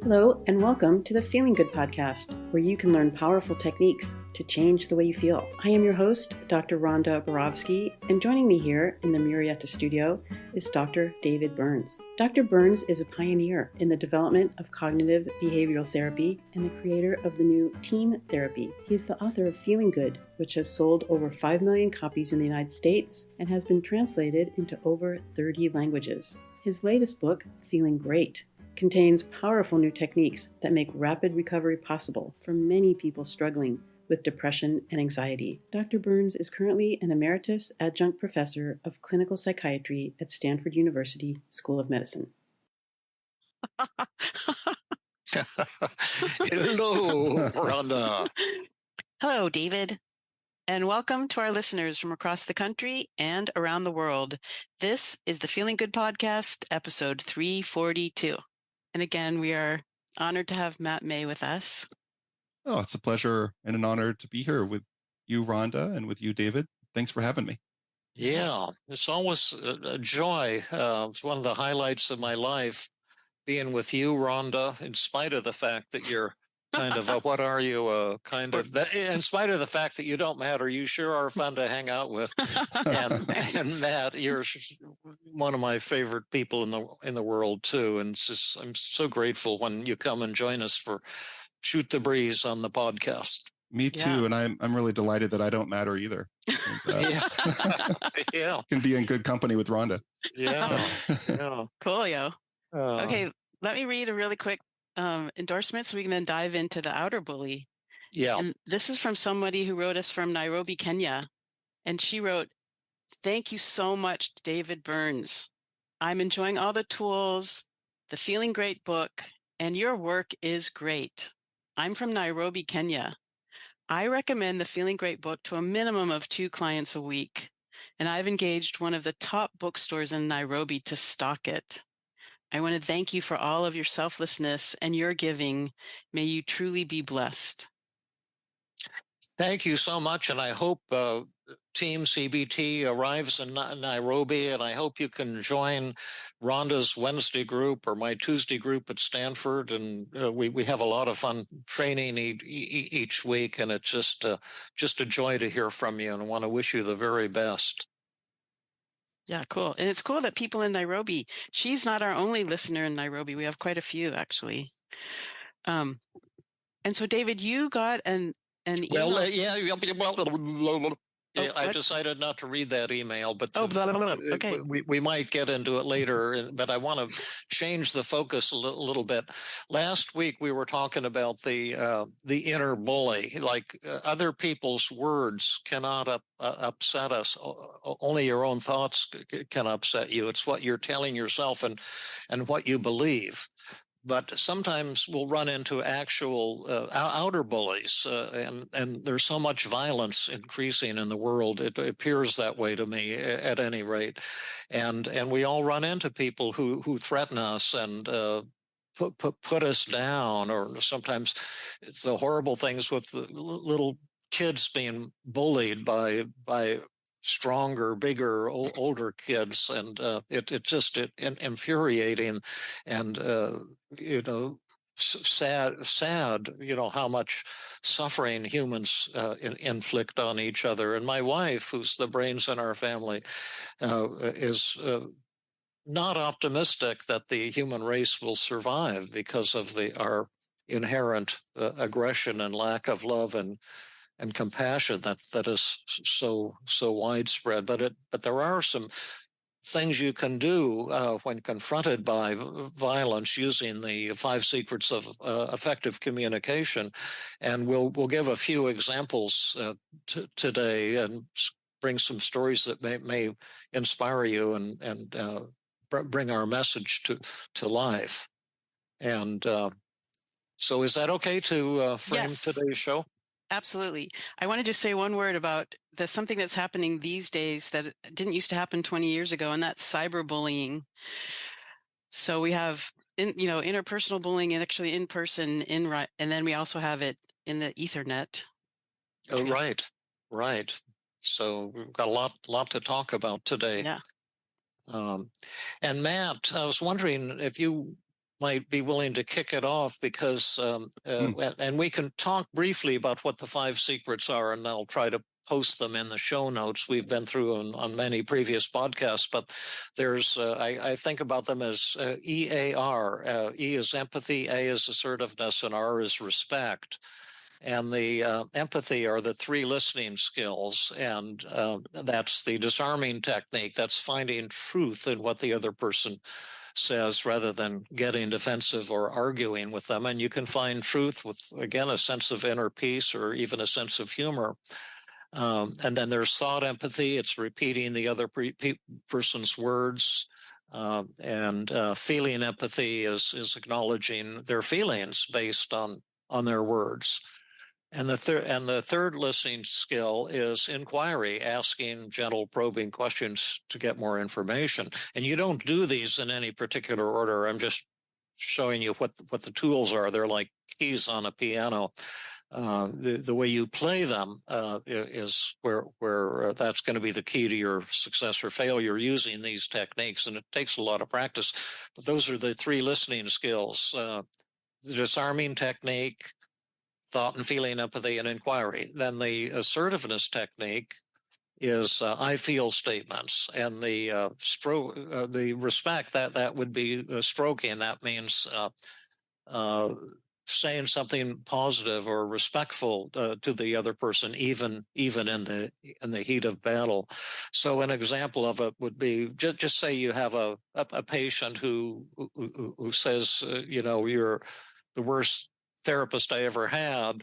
Hello, and welcome to the Feeling Good podcast, where you can learn powerful techniques to change the way you feel. I am your host, Dr. Rhonda Borowski, and joining me here in the Murrieta studio is Dr. David Burns. Dr. Burns is a pioneer in the development of cognitive behavioral therapy and the creator of the new team therapy. He is the author of Feeling Good, which has sold over 5 million copies in the United States and has been translated into over 30 languages. His latest book, Feeling Great, contains powerful new techniques that make rapid recovery possible for many people struggling with depression and anxiety. Dr. Burns is currently an emeritus adjunct professor of clinical psychiatry at Stanford University School of Medicine. Hello, Rhonda. Hello, David, and welcome to our listeners from across the country and around the world. This is the Feeling Good podcast, episode 342. And again, we are honored to have Matt May with us. Oh, it's a pleasure and an honor to be here with you, Rhonda, and with you, David. Thanks for having me. Yeah, it's always a joy. It's one of the highlights of my life, being with you, Rhonda, in spite of the fact that you're kind of what are you, in spite of the fact that you don't matter, you sure are fun to hang out with. and Matt, you're one of my favorite people in the world too. And I'm so grateful when you come and join us for Shoot the Breeze on the podcast. Me too, and I'm really delighted that I don't matter either. And, yeah, can be in good company with Rhonda. Yeah. Coolio. Okay, let me read a really quick endorsement so we can then dive into the Outer Bully. Yeah. And this is from somebody who wrote us from Nairobi, Kenya. And she wrote, "Thank you so much, David Burns. I'm enjoying all the tools, the Feeling Great book, and your work is great. I'm from Nairobi, Kenya. I recommend the Feeling Great book to a minimum of 2 clients a week. And I've engaged one of the top bookstores in Nairobi to stock it. I want to thank you for all of your selflessness and your giving. May you truly be blessed." Thank you so much. And I hope Team CBT arrives in Nairobi, and I hope you can join Rhonda's Wednesday group or my Tuesday group at Stanford. And we have a lot of fun training each week, and it's just a joy to hear from you, and I want to wish you the very best. Yeah, cool. And it's cool that people in Nairobi, she's not our only listener in Nairobi. We have quite a few, actually. And so, David, you got an email. Well, I decided not to read that email, but okay. we might get into it later. But I want to change the focus a little bit. Last week we were talking about the inner bully. Like other people's words cannot upset us. Only your own thoughts can upset you. It's what you're telling yourself and what you believe. But sometimes we'll run into actual outer bullies, and there's so much violence increasing in the world. It appears that way to me, at any rate. And we all run into people who threaten us and put us down, or sometimes it's the horrible things with the little kids being bullied by stronger, bigger, older kids, and it's just infuriating, and sad. How much suffering humans inflict on each other. And my wife, who's the brains in our family, is not optimistic that the human race will survive because of our inherent aggression and lack of love and compassion that is so widespread. But there are some things you can do when confronted by violence, using the 5 secrets of effective communication. And we'll give a few examples today and bring some stories that may inspire you and bring our message to life. And so is that okay to frame today's show? Absolutely. I want to just say one word about something that's happening these days that didn't used to happen 20 years ago, and that's cyberbullying. So we have interpersonal bullying, and actually in person, and then we also have it in the Ethernet. Oh, right. So we've got a lot to talk about today. Yeah. And Matt, I was wondering if you might be willing to kick it off, because and we can talk briefly about what the 5 secrets are, and I'll try to post them in the show notes. We've been through on many previous podcasts, but there's I think about them as EAR. E is empathy, A is assertiveness, and R is respect. And the empathy are the 3 listening skills, and that's the disarming technique. That's finding truth in what the other person says rather than getting defensive or arguing with them. And you can find truth with, again, a sense of inner peace or even a sense of humor. And then there's thought empathy. It's repeating the other person's words. And feeling empathy is acknowledging their feelings based on their words. And the third listening skill is inquiry, asking gentle, probing questions to get more information. And you don't do these in any particular order. I'm just showing you what the tools are. They're like keys on a piano. The way you play them is where that's going to be the key to your success or failure using these techniques. And it takes a lot of practice. But those are the 3 listening skills: the disarming technique, thought and feeling, empathy, and inquiry. Then the assertiveness technique is I feel statements, and the respect, that would be stroking. That means saying something positive or respectful to the other person, even in the heat of battle. So an example of it would be just say you have a patient who says, you're the worst therapist I ever had.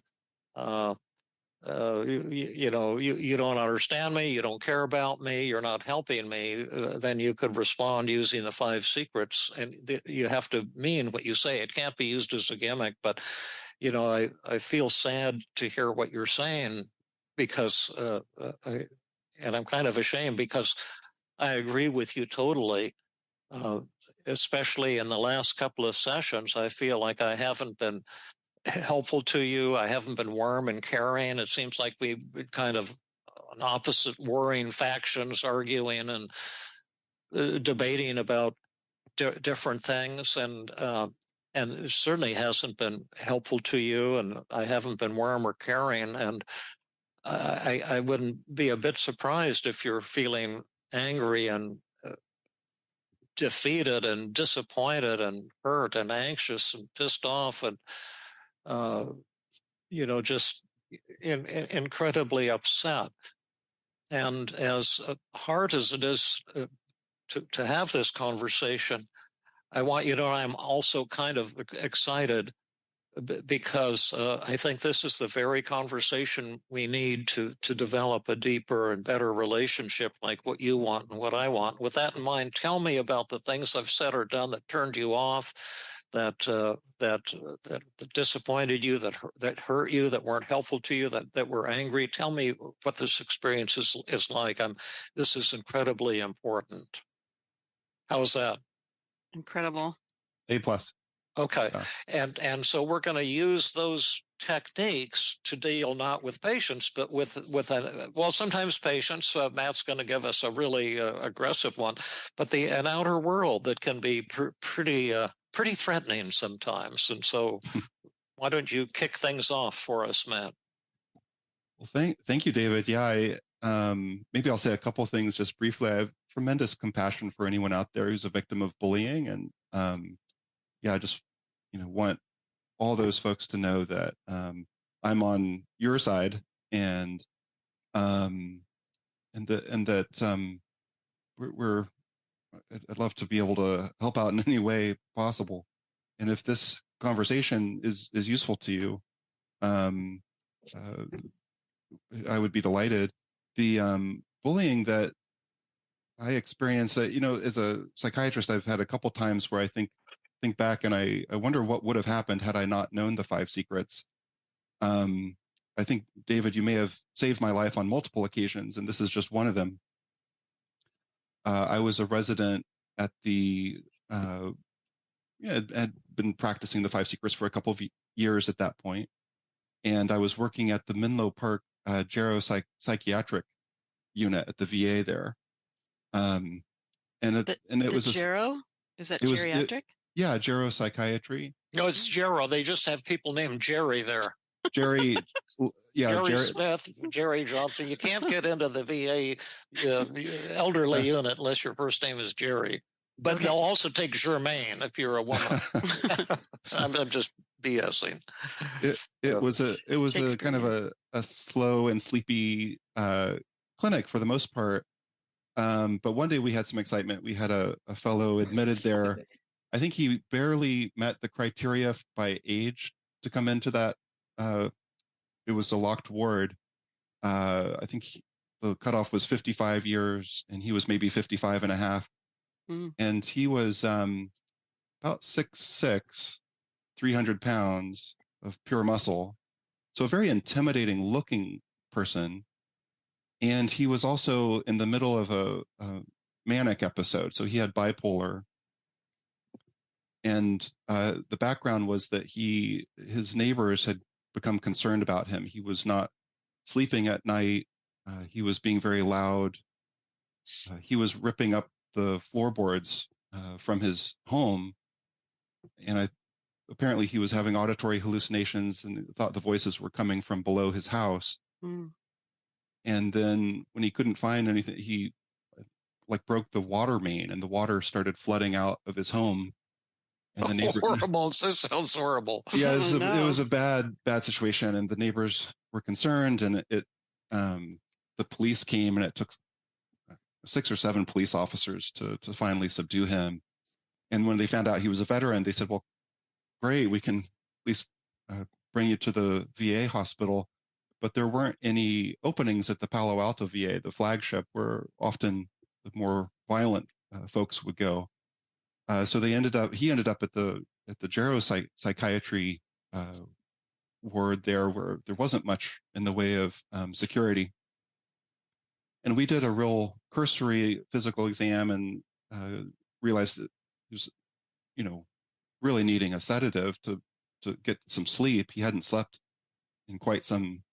You don't understand me. You don't care about me. You're not helping me. Then you could respond using the 5 secrets, and you have to mean what you say. It can't be used as a gimmick. But I feel sad to hear what you're saying, because and I'm kind of ashamed, because I agree with you totally. Especially in the last couple of sessions, I feel like I haven't been helpful to you. I haven't been warm and caring. It seems like we've been kind of on opposite warring factions, arguing and debating about different things. And it certainly hasn't been helpful to you, and I haven't been warm or caring. And I wouldn't be a bit surprised if you're feeling angry and defeated and disappointed and hurt and anxious and pissed off and just incredibly upset. And as hard as it is to have this conversation, I want you to know I'm also kind of excited, because I think this is the very conversation we need to develop a deeper and better relationship, like what you want and what I want. With that in mind, tell me about the things I've said or done that turned you off, that disappointed you, that hurt you, that weren't helpful to you, that were angry. Tell me what this experience is like. This is incredibly important. How's that? Incredible. A+. Okay. And so we're going to use those techniques to deal not with patients, but with sometimes patients. Matt's going to give us a really aggressive one, but an outer world that can be pretty threatening sometimes. And so why don't you kick things off for us, Matt? Well, thank you, David. Yeah, maybe I'll say a couple of things just briefly. I have tremendous compassion for anyone out there who's a victim of bullying, and I just want all those folks to know that I'm on your side, and that we're I'd love to be able to help out in any way possible. And if this conversation is useful to you, I would be delighted. The bullying that I experience, as a psychiatrist, I've had a couple times where I think back and I wonder what would have happened had I not known the 5 secrets. I think, David, you may have saved my life on multiple occasions, and this is just one of them. I was a resident at had been practicing the 5 secrets for a couple of years at that point, and I was working at the Menlo Park Psychiatric unit at the VA there. And it was Gero? Is that geriatric? Yeah, geropsychiatry. No, it's Gero. They just have people named Jerry there. Jerry, yeah, Jerry Smith, Jerry Johnson. You can't get into the VA elderly unit unless your first name is Jerry. But they'll also take Germaine if you're a woman. I'm just BSing. It was a kind of a slow and sleepy clinic for the most part. But one day we had some excitement. We had a fellow admitted there. I think he barely met the criteria by age to come into that. It was a locked ward. I think the cutoff was 55 years, and he was maybe 55 and a half. And he was about 6'6", 300 pounds of pure muscle. So a very intimidating looking person. And he was also in the middle of a manic episode. So he had bipolar. And the background was that his neighbors had become concerned about him. He was not sleeping at night. He was being very loud. He was ripping up the floorboards from his home. And apparently he was having auditory hallucinations and thought the voices were coming from below his house. And then when he couldn't find anything, he broke the water main, and the water started flooding out of his home. And the neighbor, horrible. This sounds horrible. Yeah, it was a bad situation, and the neighbors were concerned, and the police came, and it took 6 or 7 police officers to finally subdue him. And when they found out he was a veteran, they said, "Well, great, we can at least bring you to the VA hospital." But there weren't any openings at the Palo Alto VA, the flagship, where often the more violent folks would go. So he ended up at the geropsychiatry ward there, where there wasn't much in the way of security. And we did a real cursory physical exam and realized that he was, really needing a sedative to get some sleep. He hadn't slept in quite some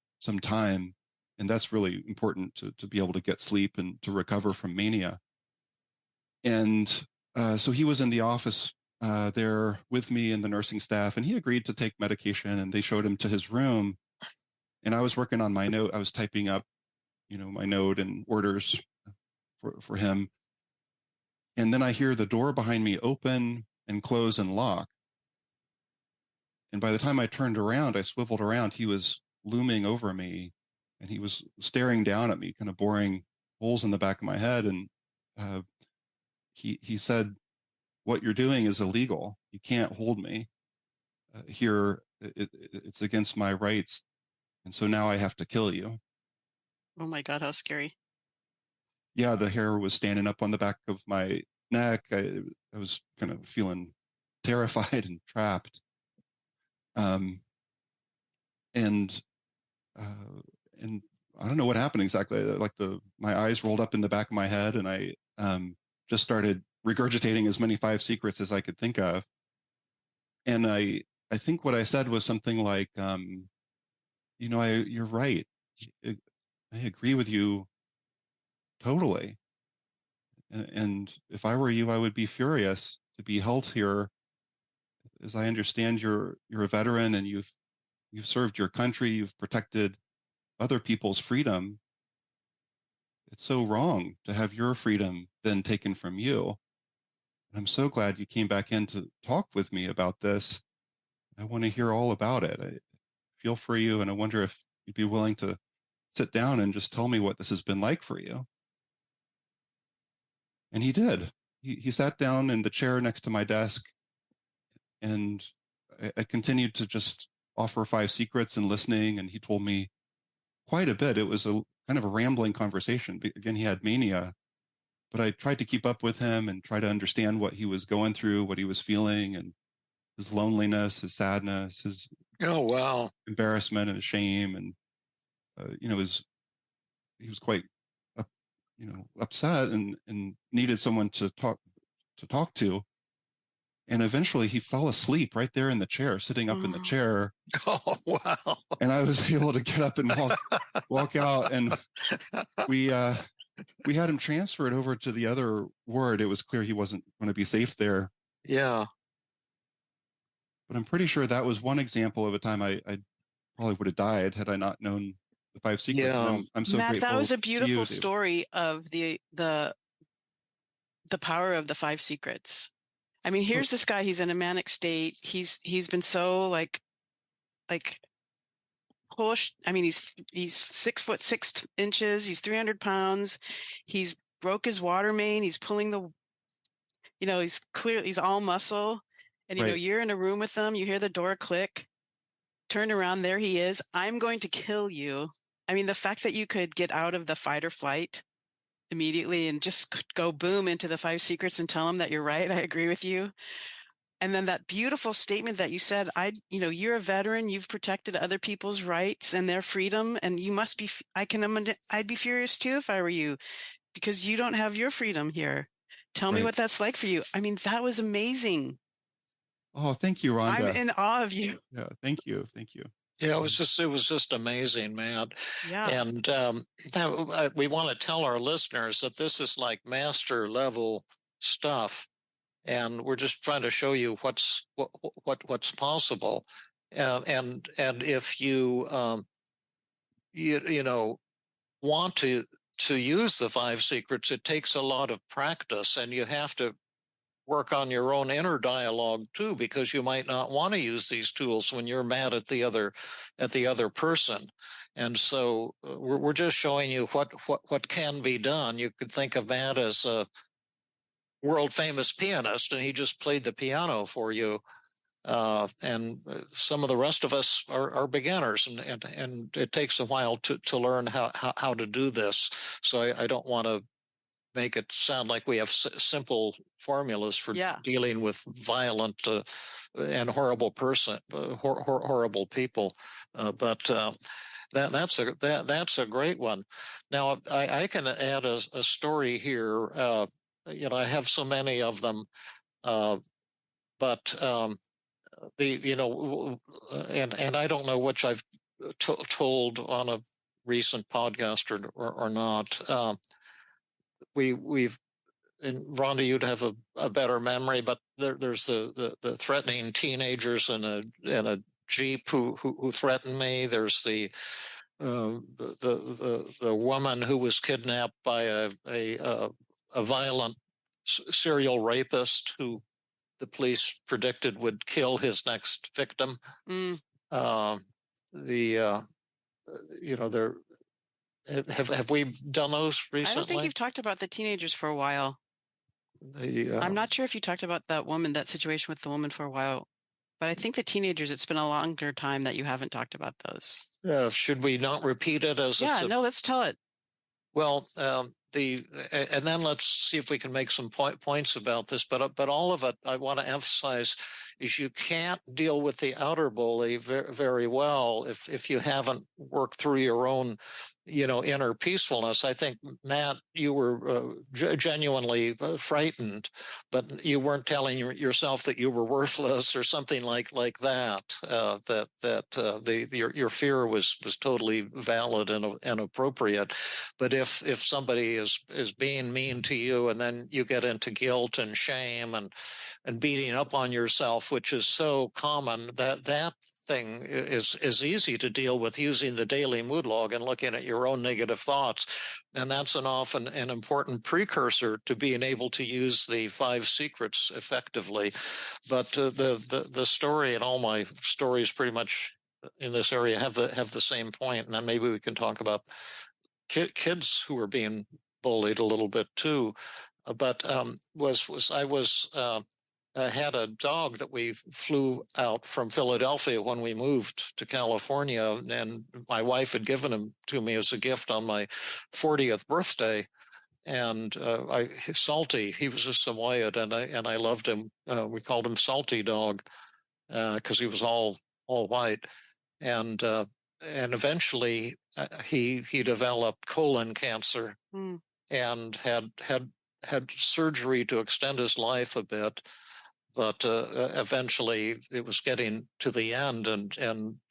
time, and that's really important to be able to get sleep and to recover from mania. And so he was in the office there with me and the nursing staff, and he agreed to take medication, and they showed him to his room. And I was working on my note. I was typing up, my note and orders for him. And then I hear the door behind me open and close and lock. And by the time I turned around, I swiveled around, he was looming over me, and he was staring down at me, kind of boring holes in the back of my head. And he said, "What you're doing is illegal. You can't hold me here. It's against my rights. And so now I have to kill you." Oh my God, how scary. Yeah, the hair was standing up on the back of my neck. I was kind of feeling terrified and trapped. And I don't know what happened exactly. My eyes rolled up in the back of my head, and I just started regurgitating as many 5 secrets as I could think of. And I think what I said was something like, you're right. I agree with you totally. And if I were you, I would be furious to be held here. As I understand, you're a veteran, and you've served your country. You've protected other people's freedom. It's so wrong to have your freedom then taken from you. And I'm so glad you came back in to talk with me about this. I want to hear all about it. I feel for you, and I wonder if you'd be willing to sit down and just tell me what this has been like for you. And he did. He sat down in the chair next to my desk, and I continued to just offer 5 secrets and listening, and he told me quite a bit. It was a kind of a rambling conversation. Again, he had mania, but I tried to keep up with him and try to understand what he was going through, what he was feeling, and his loneliness, his sadness, his embarrassment and his shame, and he was quite upset and needed someone to talk to. And eventually he fell asleep right there in the chair, sitting up in the chair. Oh, wow. And I was able to get up and walk out. And we had him transferred over to the other ward. It was clear he wasn't going to be safe there. Yeah. but I'm pretty sure that was one example of a time I probably would have died had I not known the five secrets. Yeah. And I'm so Matt, grateful that was a to beautiful you, David. story of the power of the five secrets. I mean, here's this guy, he's in a manic state. He's been so like pushed. I mean, he's 6'6". He's 300 pounds. He's broke his water main. He's pulling he's all muscle. And, Right. you're in a room with him. You hear the door click, turn around. There he is. I'm going to kill you. I mean, the fact that you could get out of the fight or flight immediately and just go boom into the five secrets and tell him that you're right. I agree with you. And then that beautiful statement that you said, you're a veteran, you've protected other people's rights and their freedom. And you must be, I'd be furious too if I were you, because you don't have your freedom here. Tell me Right. what that's like for you. I mean, that was amazing. Oh, thank you, Rhonda. I'm in awe of you. Yeah, thank you. Thank you. Yeah, it was just amazing, Matt. Yeah. And we want to tell our listeners that this is like master level stuff, and we're just trying to show you what's possible. And if you want to use the five secrets, it takes a lot of practice, and you have to work on your own inner dialogue too, because you might not want to use these tools when you're mad at the other person. And so we're just showing you what can be done. You could think of Matt as a world famous pianist, and he just played the piano for you. And some of the rest of us are beginners, and it takes a while to learn how to do this. So I don't want to make it sound like we have simple formulas for dealing with violent and horrible horrible people. But that's a great one. Now I can add a story here. I have so many of them, but and I don't know which I've told on a recent podcast or not. We've, and Rhonda, you'd have a better memory, but there's the threatening teenagers in a Jeep who threatened me. There's the woman who was kidnapped by a violent serial rapist who the police predicted would kill his next victim. Have we done those recently? I don't think you've talked about the teenagers for a while. I'm not sure if you talked about that situation with the woman for a while, but I think the teenagers, it's been a longer time that you haven't talked about those. Should we not repeat it as? No, let's tell it. Well, and then let's see if we can make some points about this. But all of it, I want to emphasize, is you can't deal with the outer bully very well if you haven't worked through your own, inner peacefulness. I think, Matt, you were genuinely frightened, but you weren't telling yourself that you were worthless or something like that. Your fear was totally valid and appropriate. But if somebody is being mean to you, and then you get into guilt and shame and beating up on yourself, which is so common, that thing is easy to deal with using the daily mood log and looking at your own negative thoughts. And that's often an important precursor to being able to use the five secrets effectively. But the story, and all my stories pretty much in this area have the same point. And then maybe we can talk about kids who are being bullied a little bit too. But I had a dog that we flew out from Philadelphia when we moved to California, and my wife had given him to me as a gift on my 40th birthday. And Salty, he was a Samoyed, and I loved him. We called him Salty Dog because he was all white. And eventually he developed colon cancer and had surgery to extend his life a bit. But eventually it was getting to the end, and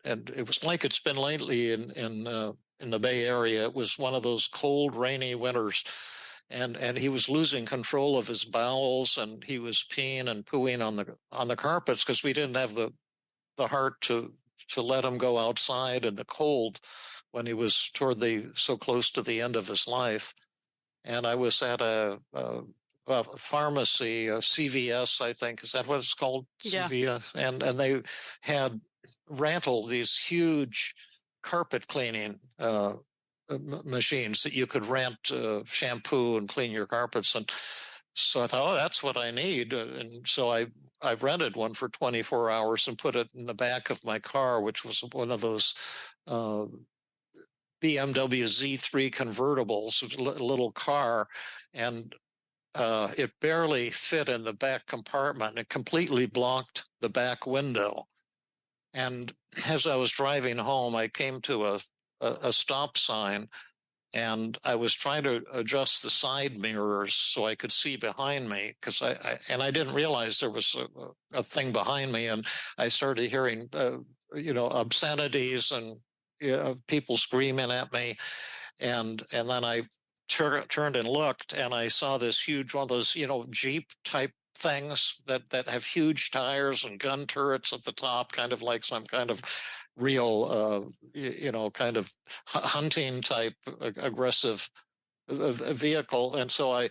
it was like it's been lately in the Bay Area. It was one of those cold, rainy winters, and he was losing control of his bowels, and he was peeing and pooing on the carpets because we didn't have the the heart to let him go outside in the cold when he was so close to the end of his life. And I was at a pharmacy, a CVS, I think. Is that what it's called? Yeah. CVS. And they had rental these huge carpet cleaning machines that you could rent shampoo and clean your carpets. And so I thought, oh, that's what I need. And so I rented one for 24 hours and put it in the back of my car, which was one of those BMW Z3 convertibles, a little car. And it barely fit in the back compartment. It completely blocked the back window. And as I was driving home, I came to a stop sign, and I was trying to adjust the side mirrors so I could see behind me, because I didn't realize there was a thing behind me, and I started hearing obscenities and people screaming at me, and then I turned and looked, and I saw this huge one of those Jeep type things that have huge tires and gun turrets at the top, kind of like some kind of real kind of hunting type aggressive vehicle. And so I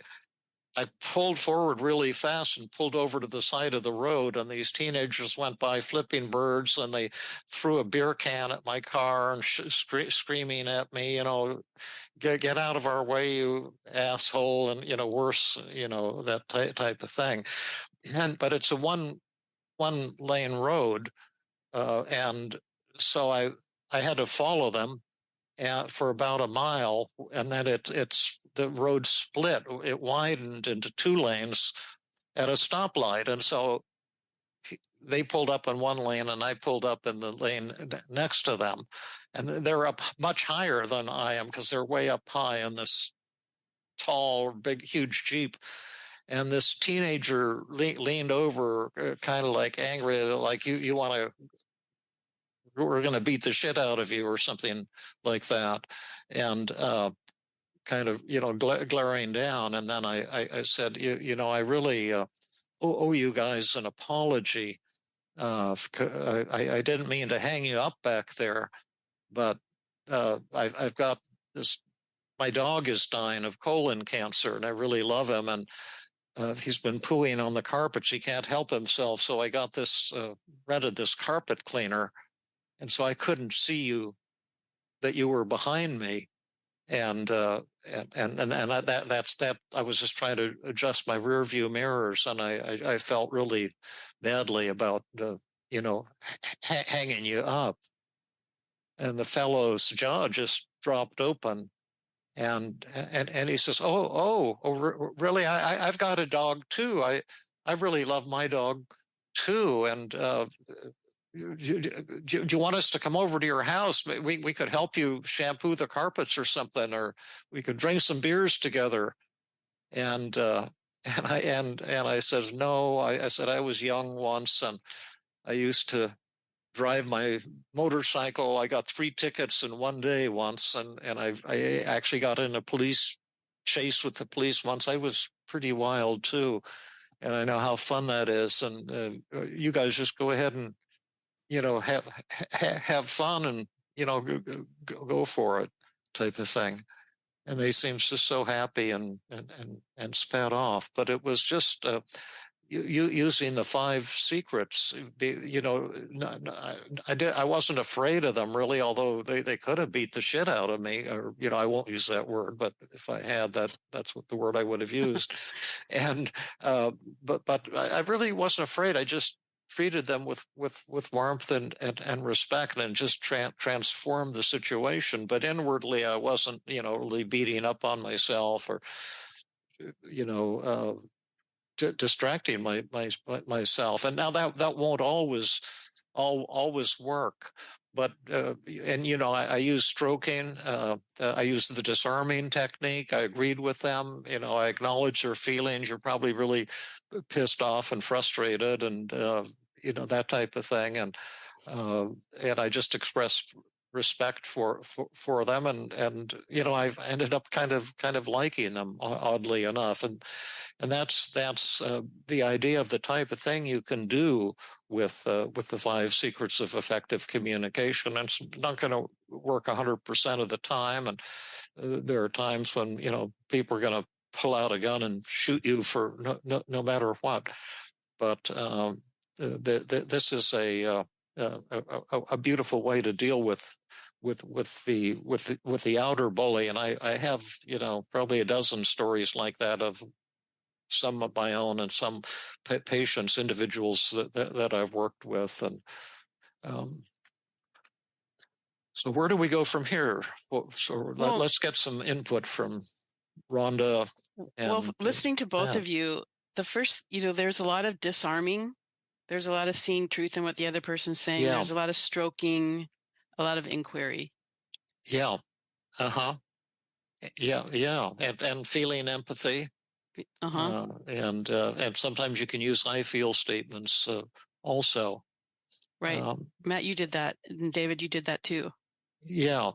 pulled forward really fast and pulled over to the side of the road, and these teenagers went by flipping birds, and they threw a beer can at my car and screaming at me, get out of our way, you asshole, and worse, that type of thing. But it's a one lane road, and so I had to follow them for about a mile, and then the road split. It widened into 2 lanes at a stoplight, and so they pulled up in one lane, and I pulled up in the lane next to them, and they're up much higher than I am because they're way up high in this tall, big, huge Jeep. And this teenager leaned over, kind of like angry, like you want to. We're going to beat the shit out of you or something like that. And kind of, glaring down. And then I said, I really owe you guys an apology. I didn't mean to hang you up back there, but I've got this, my dog is dying of colon cancer, and I really love him. And he's been pooing on the carpets. He can't help himself. So I got rented this carpet cleaner. And so I couldn't see that you were behind me, and that's that. I was just trying to adjust my rear view mirrors, and I felt really badly about hanging you up. And the fellow's jaw just dropped open, and he says, "Oh, really? I've got a dog too. I really love my dog too, and." Do you want us to come over to your house? We could help you shampoo the carpets or something, or we could drink some beers together. And I says, no. I said I was young once, and I used to drive my motorcycle. I got 3 tickets in one day once, and I actually got in a police chase with the police once. I was pretty wild too, and I know how fun that is. And you guys just go ahead and have fun and go for it, type of thing. And they seemed just so happy and sped off. But it was just using the 5 secrets. I wasn't afraid of them really, although they could have beat the shit out of me, or I won't use that word, but if I had, that's what the word I would have used. And but I really wasn't afraid. I just treated them with warmth and respect, and just transformed the situation. But inwardly, I wasn't, really beating up on myself or, distracting myself. And now that won't always work. But I use stroking. I use the disarming technique. I agreed with them. I acknowledge their feelings. You're probably really pissed off and frustrated, and that type of thing. And I just expressed respect for them, and I've ended up kind of liking them, oddly enough. And And that's the idea of the type of thing you can do with the 5 secrets of effective communication. And it's not going to work 100% of the time. And there are times when, people are going to pull out a gun and shoot you for no matter what. But this is a beautiful way to deal with the outer bully. And I have, probably a dozen stories like that, of some of my own and some patients, individuals that I've worked with. And so where do we go from here? Let's get some input from Rhonda. Listening to both of you, the first, there's a lot of disarming. There's a lot of seeing truth in what the other person's saying. Yeah. There's a lot of stroking, a lot of inquiry. Yeah. Uh-huh. Yeah. And feeling empathy. Uh-huh. And sometimes you can use I feel statements also. Right. Matt, you did that. And David, you did that too. Yeah.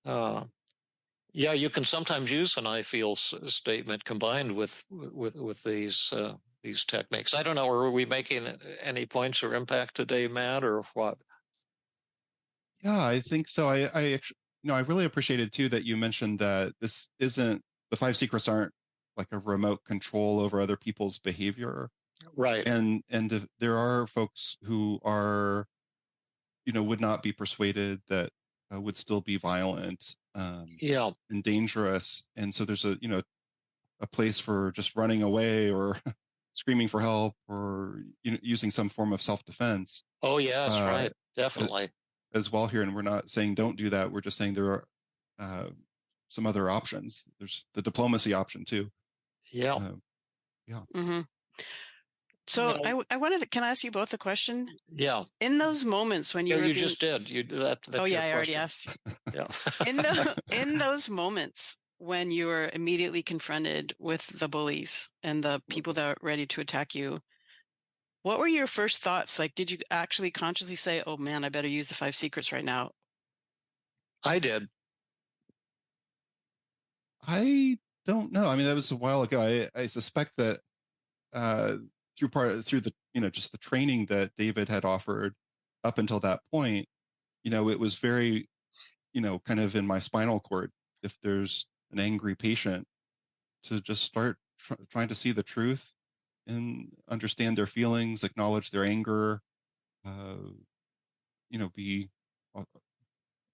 You can sometimes use an I feel statement combined with these techniques. I don't know, are we making any points or impact today, Matt, or what? Yeah, I think so. I really appreciated too that you mentioned that this isn't, the 5 secrets aren't like a remote control over other people's behavior. Right. And if there are folks who are, would not be persuaded, that would still be violent and dangerous. And so there's a place for just running away or screaming for help, or using some form of self-defense. Oh, yes, right. Definitely. As well here. And we're not saying don't do that. We're just saying there are some other options. There's the diplomacy option too. Yeah. Mm-hmm. So I wanted to, can I ask you both a question? Yeah. In those moments when you just did. That's oh, yeah, I already asked. Yeah. In those moments when you were immediately confronted with the bullies and the people that are ready to attack you, what were your first thoughts? Like, did you actually consciously say, oh man, I better use the 5 secrets right now? I did. I don't know. I mean, that was a while ago. I suspect that through the, just the training that David had offered up until that point, it was very, kind of in my spinal cord, if there's an angry patient, to just start trying to see the truth and understand their feelings, acknowledge their anger, be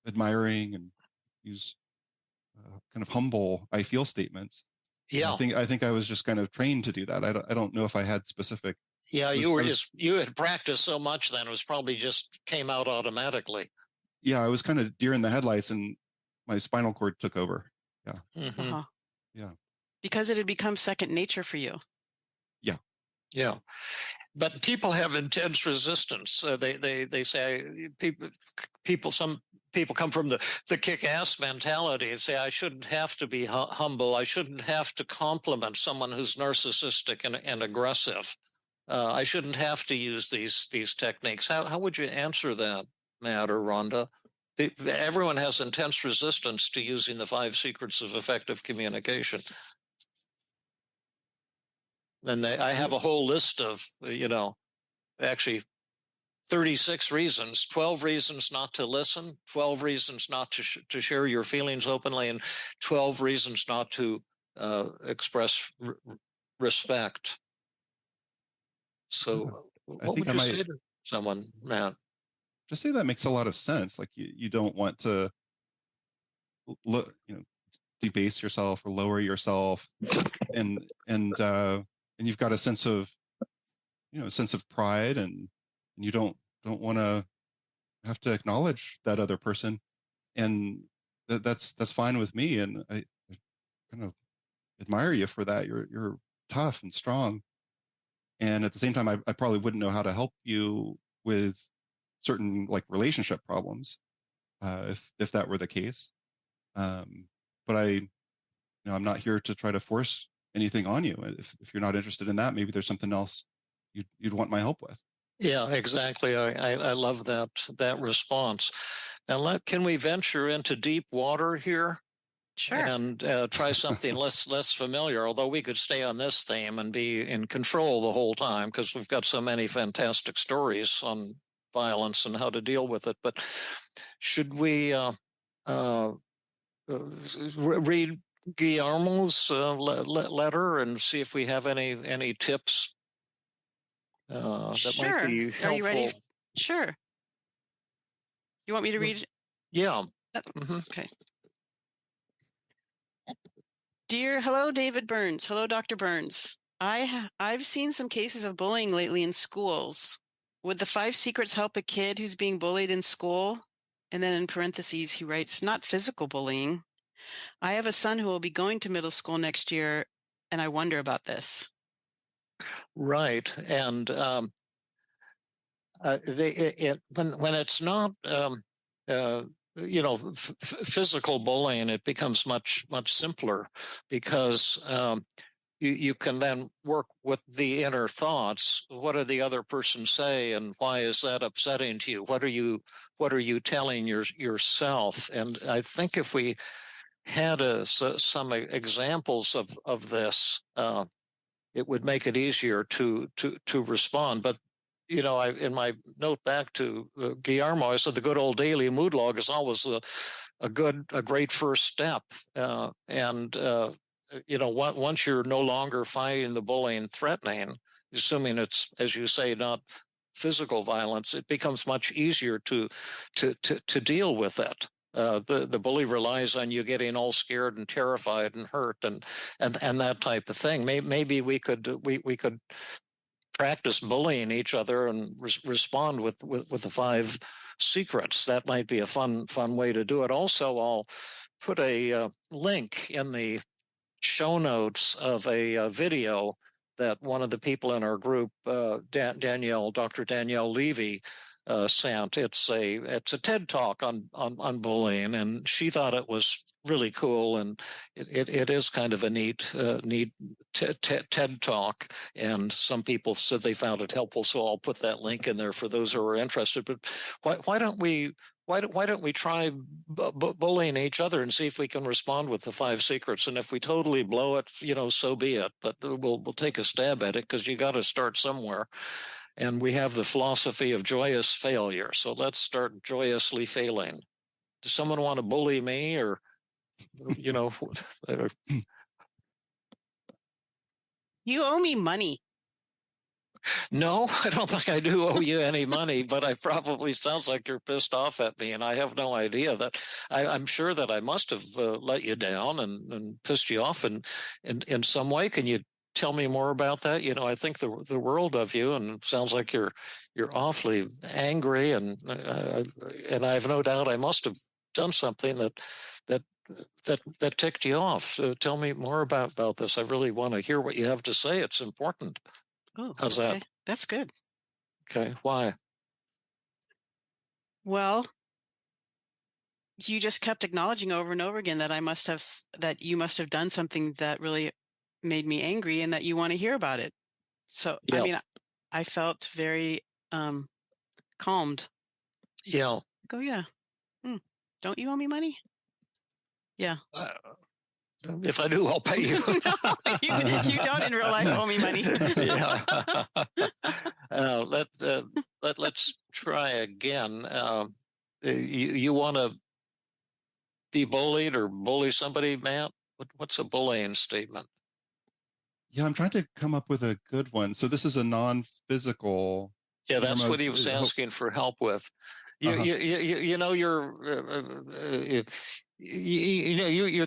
admiring, and use kind of humble I feel statements. Yeah. I think I was just kind of trained to do that. I don't know if I had specific. Yeah, you had practiced so much then it was probably just came out automatically. Yeah, I was kind of deer in the headlights and my spinal cord took over. Yeah. Mm-hmm. Uh-huh. Yeah. Because it had become second nature for you. Yeah. Yeah. But people have intense resistance. They say some people come from the kick-ass mentality and say, I shouldn't have to be humble. I shouldn't have to compliment someone who's narcissistic and aggressive. I shouldn't have to use these techniques. How would you answer that, Matt or Rhonda? Everyone has intense resistance to using the 5 secrets of effective communication. And I have a whole list of, actually 36 reasons, 12 reasons not to listen, 12 reasons not to share your feelings openly, and 12 reasons not to express respect. So what would you say to someone, Matt? Just say that makes a lot of sense. Like you don't want to debase yourself or lower yourself, and you've got a sense of pride, and you don't want to have to acknowledge that other person, and that's fine with me, and I kind of admire you for that. You're tough and strong, and at the same time, I probably wouldn't know how to help you with certain like relationship problems if that were the case. But I'm not here to try to force anything on you. If you're not interested in that, maybe there's something else you'd want my help with. Yeah, exactly. I love that response. Now, can we venture into deep water here Sure. And try something less familiar, although we could stay on this theme and be in control the whole time because we've got so many fantastic stories on violence and how to deal with it. But should we read Guillermo's letter and see if we have any tips that might be helpful? Are you ready? Sure. You want me to read? Yeah. Okay. Hello, David Burns. Hello, Dr. Burns. I've seen some cases of bullying lately in schools. Would the 5 secrets help a kid who's being bullied in school? And then in parentheses, he writes, not physical bullying. I have a son who will be going to middle school next year, and I wonder about this. Right. And when it's not physical bullying, it becomes much simpler because you can then work with the inner thoughts. What did the other person say, and why is that upsetting to you? What are you telling yourself? And I think if we had some examples of this, it would make it easier to respond. But in my note back to Guillermo, I said the good old daily mood log is always a great first step. Once you're no longer finding the bullying threatening, assuming it's, as you say, not physical violence, it becomes much easier to deal with it. The bully relies on you getting all scared and terrified and hurt and that type of thing. Maybe we could practice bullying each other and respond with the 5 secrets. That might be a fun way to do it. Also, I'll put a link in the show notes of a video that one of the people in our group, Dr. Danielle Levy, sent. It's a TED talk on bullying, and she thought it was really cool, and it is kind of a neat TED talk, and some people said they found it helpful, so I'll put that link in there for those who are interested. But why don't we try bullying each other and see if we can respond with the 5 secrets? And if we totally blow it, so be it. But we'll take a stab at it, because you got to start somewhere. And we have the philosophy of joyous failure. So let's start joyously failing. Does someone want to bully me, or You owe me money. No, I don't think I do owe you any money, but I probably sounds like you're pissed off at me, and I have no idea that I'm sure that I must have let you down and pissed you off in some way. Can you tell me more about that? I think the world of you, and it sounds like you're awfully angry, and I have no doubt I must have done something that ticked you off. So tell me more about this. I really want to hear what you have to say. It's important. Oh, how's okay. that? That's good. Okay, why? Well, you just kept acknowledging over and over again that you must have done something that really made me angry, and that you want to hear about it. So, yeah. I mean, I felt very calmed. Yeah. Go, yeah. Don't you owe me money? Yeah. If I do, I'll pay you. No, you don't in real life owe me money. Yeah. Let's try again. You want to be bullied or bully somebody, Matt? What's a bullying statement? Yeah, I'm trying to come up with a good one. So this is a non-physical. Yeah, that's what he was asking for help with. You're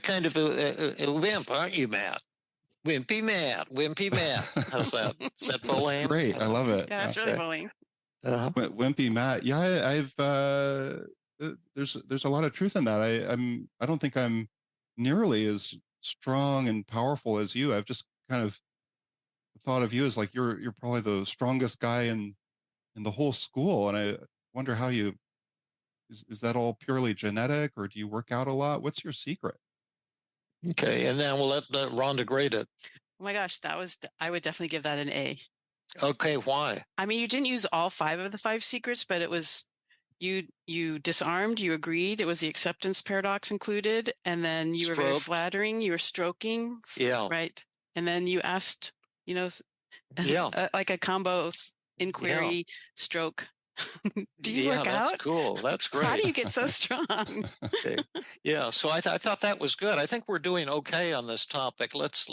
kind of a wimp, aren't you, Matt? Wimpy Matt. How's that? Is that bullying? That's great. I love it. Yeah, that's really bullying. Wimpy Matt. Yeah, I've there's a lot of truth in that. I don't think I'm nearly as strong and powerful as you. I've just kind of thought of you as like you're probably the strongest guy in the whole school, and I wonder how you is that all purely genetic, or do you work out a lot? What's your secret? Okay, and then we'll let Rhonda grade it. Oh my gosh, I would definitely give that an A. Okay, why? I mean, you didn't use all 5 of the 5 secrets, but it was, You disarmed, you agreed. It was the acceptance paradox included. And then you were very flattering. You were stroking. Yeah. Right. And then you asked, like a combo inquiry stroke. Do you work out? That's cool. That's great. How do you get so strong? Okay. Yeah. So I thought that was good. I think we're doing okay on this topic. Let's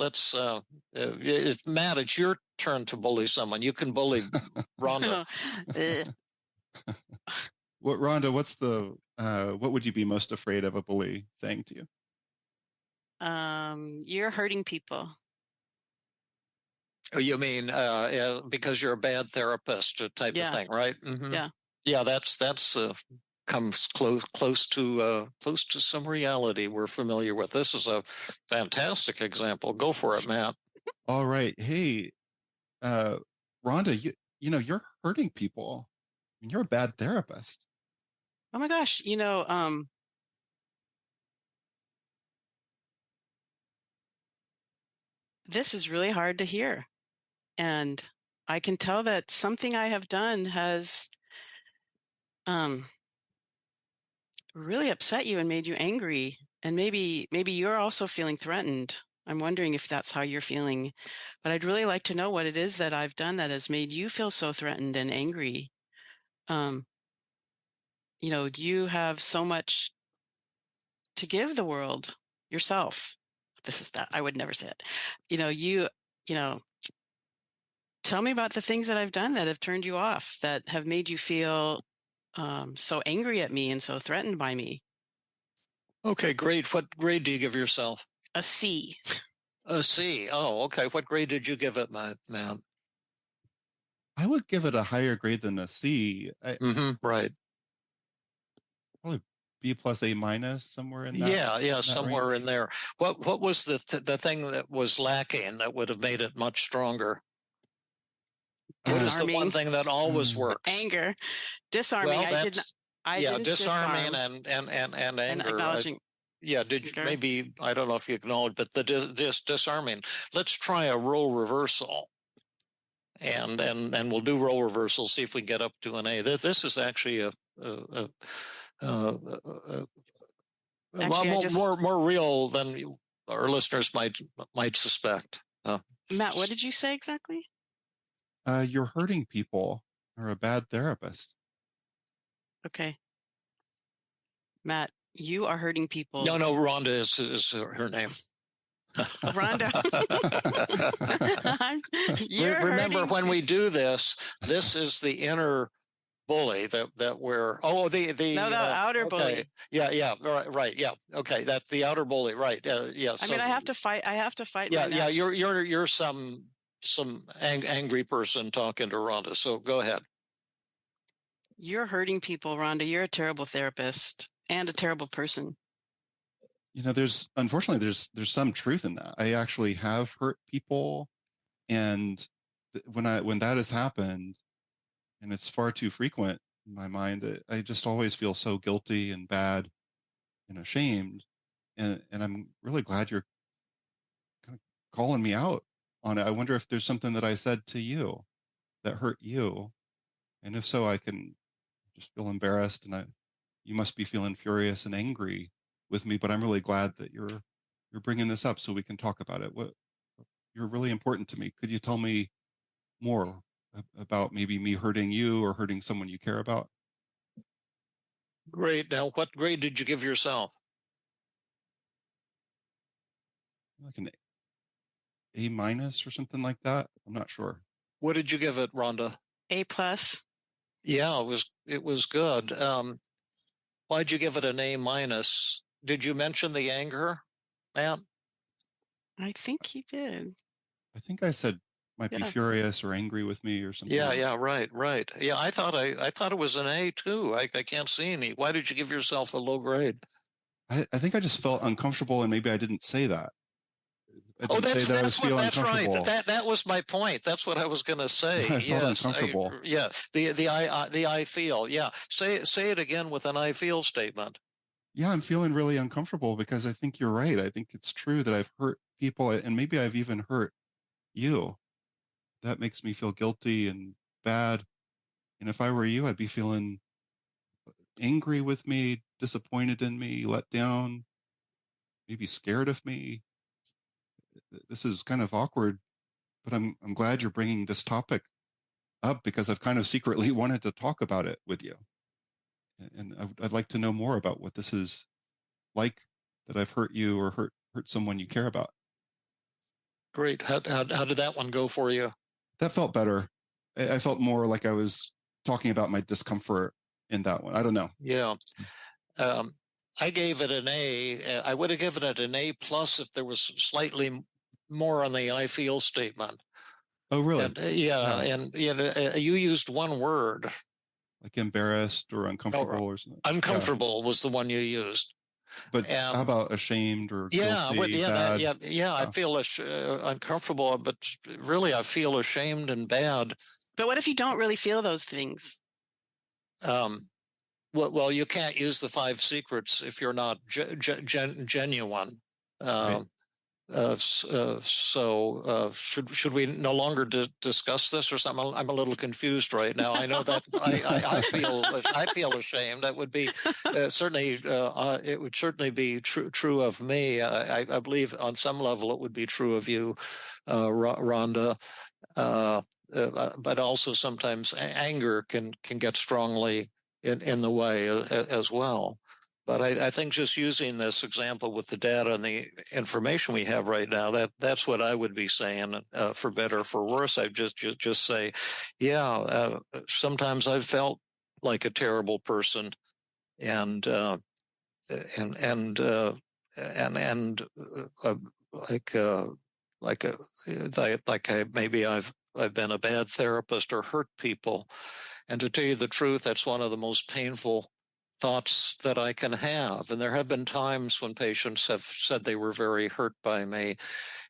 Matt, it's your turn to bully someone. You can bully Rhonda. Rhonda, what would you be most afraid of a bully saying to you? You're hurting people. Oh, you mean because you're a bad therapist type of thing, right? Mm-hmm. Yeah. Yeah, that's comes close to some reality we're familiar with. This is a fantastic example. Go for it, Matt. All right. Hey, Rhonda, you're hurting people. I mean, you're a bad therapist. Oh my gosh, this is really hard to hear. And I can tell that something I have done has really upset you and made you angry. And maybe you're also feeling threatened. I'm wondering if that's how you're feeling. But I'd really like to know what it is that I've done that has made you feel so threatened and angry. You have so much to give the world yourself. This is that. I would never say it. Tell me about the things that I've done that have turned you off, that have made you feel so angry at me and so threatened by me. Okay, great. What grade do you give yourself? A C. A C. Oh, okay. What grade did you give it, Matt? I would give it a higher grade than a C. Right. Probably B plus A minus, somewhere in that. Yeah, somewhere in there. What was the thing that was lacking that would have made it much stronger? What is the one thing that always works? Anger. Disarming. Well, I didn't disarming disarm. and anger. And acknowledging. Did you, maybe, I don't know if you acknowledge, but the disarming. Let's try a role reversal. And we'll do role reversal, see if we get up to an A. This is actually more real than our listeners might suspect. Matt, what did you say exactly? You're hurting people. You're a bad therapist. Okay. Matt, you are hurting people. No, Rhonda is her name. Rhonda. Remember, when we do this is the inner bully that we're the outer bully. Yeah, right, yeah, okay, that's the outer bully, right? Yeah. I mean, I have to fight. Yeah. You're some angry person talking to Rhonda. So go ahead. You're hurting people, Rhonda. You're a terrible therapist and a terrible person. Unfortunately there's some truth in that. I actually have hurt people, and when that has happened, and it's far too frequent in my mind, I just always feel so guilty and bad and ashamed, and I'm really glad you're kind of calling me out on it. I wonder if there's something that I said to you that hurt you, and if so, I can just feel embarrassed, and you must be feeling furious and angry with me, but I'm really glad that you're bringing this up so we can talk about it. You're really important to me. Could you tell me more about maybe me hurting you or hurting someone you care about? Great. Now, what grade did you give yourself? Like an A minus or something like that. I'm not sure. What did you give it, Rhonda? A plus. Yeah, it was good. Why'd you give it an A minus? Did you mention the anger, Matt? I think you did. I think I said might be furious or angry with me or something. Yeah, right. Yeah, I thought it was an A too. I can't see any. Why did you give yourself a low grade? I think I just felt uncomfortable, and maybe I didn't say that. That's right. That was my point. That's what I was going to say. I felt uncomfortable. The I feel. Yeah, say it again with an I feel statement. Yeah, I'm feeling really uncomfortable because I think you're right. I think it's true that I've hurt people, and maybe I've even hurt you. That makes me feel guilty and bad. And if I were you, I'd be feeling angry with me, disappointed in me, let down, maybe scared of me. This is kind of awkward, but I'm glad you're bringing this topic up because I've kind of secretly wanted to talk about it with you. And I'd like to know more about what this is like, that I've hurt you or hurt someone you care about. Great. How did that one go for you? That felt better. I felt more like I was talking about my discomfort in that one. I don't know. Yeah. I gave it an A. I would have given it an A+ if there was slightly more on the I feel statement. Oh, really? And, and you used one word. Like embarrassed or uncomfortable or something. Uncomfortable was the one you used. But how about ashamed or guilty, bad? I feel uncomfortable, but really I feel ashamed and bad. But what if you don't really feel those things? Well, you can't use the 5 secrets if you're not genuine. Right. Should we no longer discuss this or something? I'm a little confused right now. I know that I feel ashamed. That would be certainly it would certainly be true of me. I believe on some level it would be true of you, Rhonda. But also sometimes anger can get strongly in the way as well. But I think just using this example with the data and the information we have right now, that's what I would be saying. For better or for worse, I just say, sometimes I've felt like a terrible person, and maybe I've been a bad therapist or hurt people. And to tell you the truth, that's one of the most painful thoughts that I can have. And there have been times when patients have said they were very hurt by me,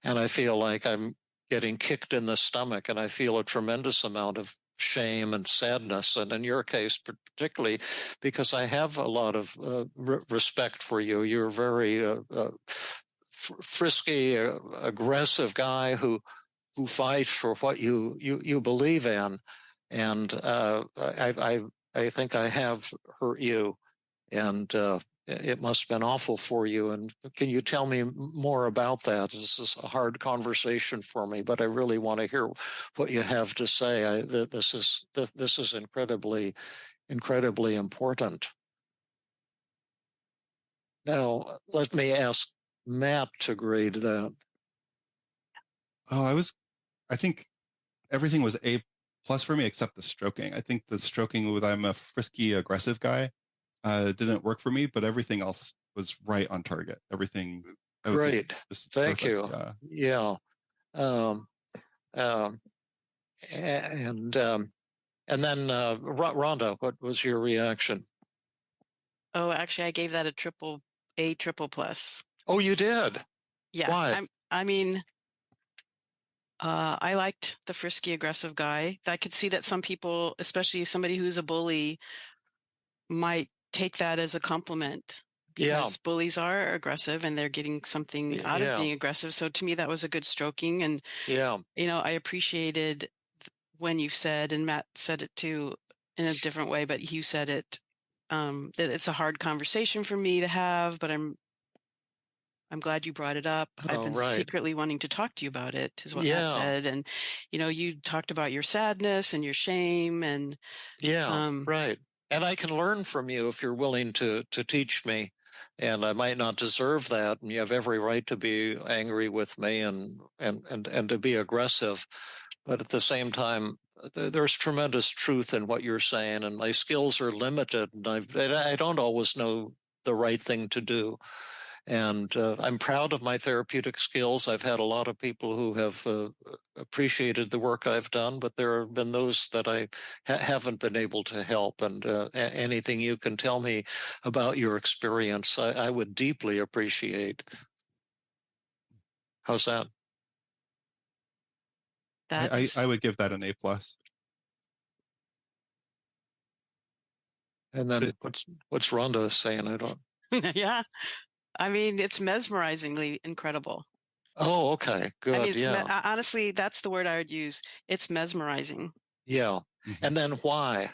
and I feel like I'm getting kicked in the stomach, and I feel a tremendous amount of shame and sadness. And in your case, particularly because I have a lot of respect for you. You're a very frisky, aggressive guy who fights for what you believe in. And I think I have hurt you, and it must have been awful for you. And can you tell me more about that? This is a hard conversation for me, but I really want to hear what you have to say. This is incredibly important. Now, let me ask Matt to grade that. Oh, I think everything was A+ for me except the stroking. I think the stroking with I'm a frisky, aggressive guy didn't work for me, but everything else was right on target. Everything. Great. Thank perfect. you. Yeah. And then Rhonda, what was your reaction? Oh, actually, I gave that a A++. Oh, you did? Yeah. Why? I liked the frisky, aggressive guy. I could see that some people, especially somebody who's a bully, might take that as a compliment, because bullies are aggressive and they're getting something out of being aggressive. So to me, that was a good stroking. And, I appreciated when you said, and Matt said it too in a different way, but you said it, that it's a hard conversation for me to have, but I'm glad you brought it up. I've been secretly wanting to talk to you about it, is what Matt said. And, you talked about your sadness and your shame and. Right. And I can learn from you if you're willing to teach me. And I might not deserve that. And you have every right to be angry with me and to be aggressive. But at the same time, there's tremendous truth in what you're saying. And my skills are limited. And I don't always know the right thing to do. And I'm proud of my therapeutic skills. I've had a lot of people who have appreciated the work I've done, but there have been those that I haven't been able to help. And anything you can tell me about your experience, I would deeply appreciate. How's that? I would give that an A+. And then what's Rhonda saying? I don't. Yeah. It's mesmerizingly incredible. Oh, okay. Good. Honestly, that's the word I would use. It's mesmerizing. Yeah. Mm-hmm. And then why?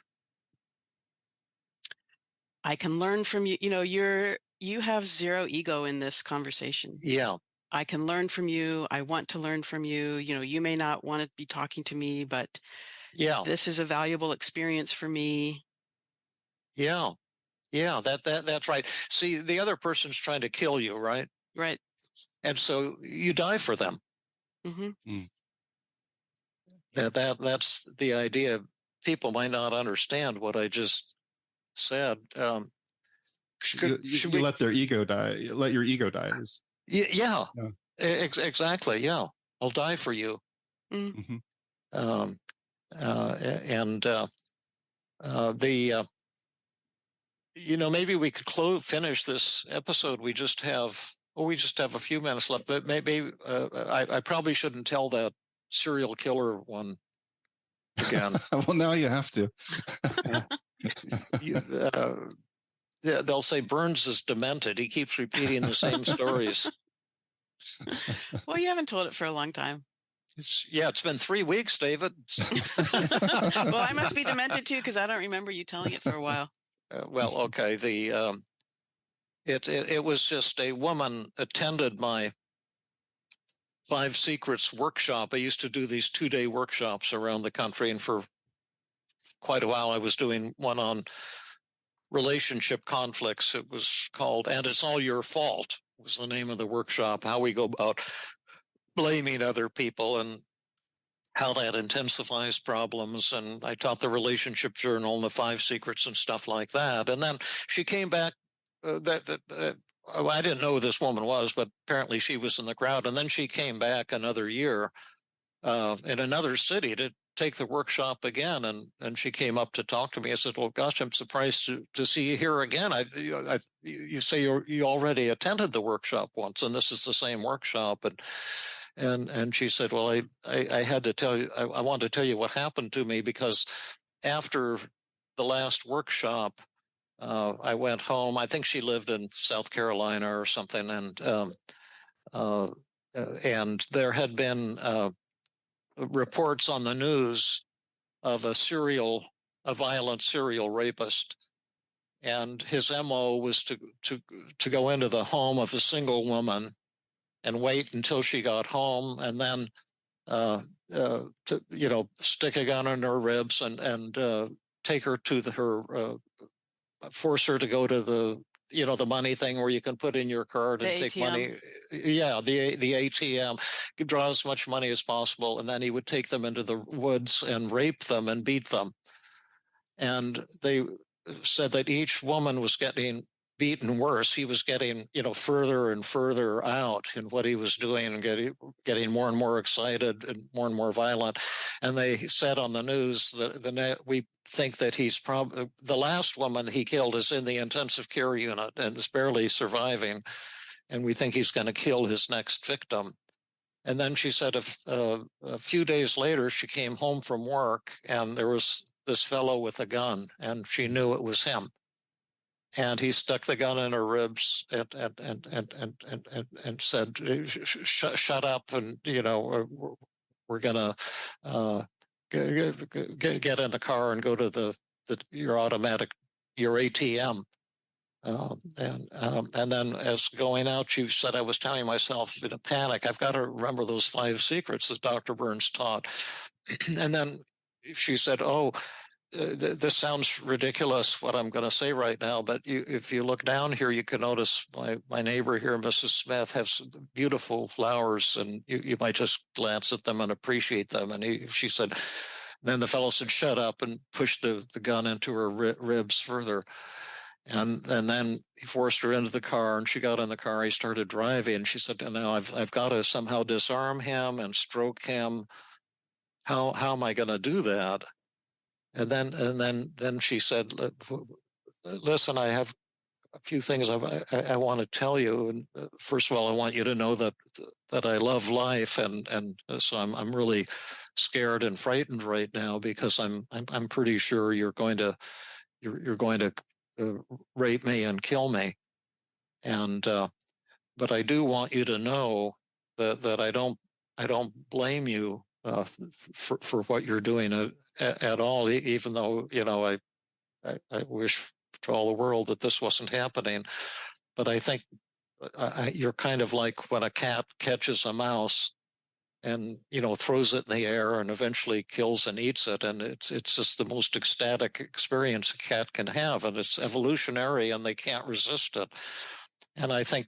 I can learn from you. You have zero ego in this conversation. Yeah. I can learn from you. I want to learn from you. You may not want to be talking to me, but this is a valuable experience for me. Yeah. Yeah, that's right. See, the other person's trying to kill you, right? Right. And so you die for them. Mm-hmm. That's the idea. People might not understand what I just said. You let their ego die. Let your ego die. Yeah. Exactly. Yeah, I'll die for you. Mm-hmm. Maybe we could finish this episode. We just have a few minutes left, but maybe I probably shouldn't tell that serial killer one again. Well, now you have to. They'll say Burns is demented. He keeps repeating the same stories. Well, you haven't told it for a long time. It's been 3 weeks, David. Well, I must be demented too, because I don't remember you telling it for a while. Well, okay. It was just a woman attended my 5 Secrets workshop. I used to do these 2-day workshops around the country, and for quite a while I was doing one on relationship conflicts. It was called "And It's All Your Fault" was the name of the workshop. How we go about blaming other people and how that intensifies problems. And I taught the relationship journal and the 5 Secrets and stuff like that. And then she came back. I didn't know who this woman was, but apparently she was in the crowd. And then she came back another year in another city to take the workshop again. And she came up to talk to me. I said, well, gosh, I'm surprised to see you here again. You say you already attended the workshop once, and this is the same workshop. And she said, well, I had to tell you, I wanted to tell you what happened to me, because after the last workshop, I went home. I think she lived in South Carolina or something. And there had been reports on the news of a violent serial rapist. And his MO was to go into the home of a single woman and wait until she got home, and then to stick a gun in her ribs and take her to force her to go to the money thing where you can put in your card and take money. Yeah, the ATM. Draw as much money as possible, and then he would take them into the woods and rape them and beat them. And they said that each woman was getting beaten worse. He was getting, further and further out in what he was doing, and getting more and more excited and more violent. And they said on the news that we think that he's probably, the last woman he killed is in the intensive care unit and is barely surviving. And we think he's going to kill his next victim. And then she said a few days later, she came home from work, and there was this fellow with a gun, and she knew it was him. And he stuck the gun in her ribs and said, "Shut up, and we're gonna get in the car and go to your ATM." And then as going out, she said, I was telling myself in a panic, I've got to remember those 5 secrets that Dr. Burns taught. And then she said, this sounds ridiculous, what I'm going to say right now, but if you look down here, you can notice my neighbor here, Mrs. Smith, has beautiful flowers, and you might just glance at them and appreciate them. And she said, then the fellow said, shut up, and pushed the gun into her ribs further. And then he forced her into the car, and she got in the car. He started driving, and she said, now I've got to somehow disarm him and stroke him. How am I going to do that? And then she said, listen, I have a few things I want to tell you. And first of all, I want you to know that I love life, and so I'm really scared and frightened right now, because I'm pretty sure you're going to rape me and kill me. And but I do want you to know that I don't blame you for what you're doing at all, even though I wish to all the world that this wasn't happening. But I think you're kind of like when a cat catches a mouse and, throws it in the air and eventually kills and eats it. And it's just the most ecstatic experience a cat can have. And it's evolutionary and they can't resist it. And I think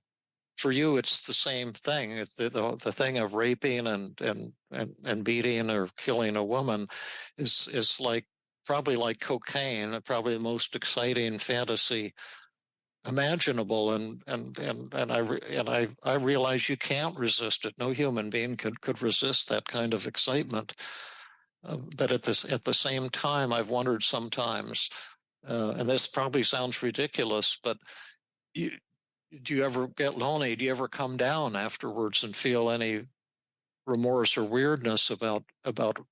for you, it's the same thing. The thing of raping and beating or killing a woman is probably like cocaine, probably the most exciting fantasy imaginable. And I realize you can't resist it. No human being could resist that kind of excitement. But at the same time, I've wondered sometimes, and this probably sounds ridiculous, but do you ever get lonely? Do you ever come down afterwards and feel any remorse or weirdness about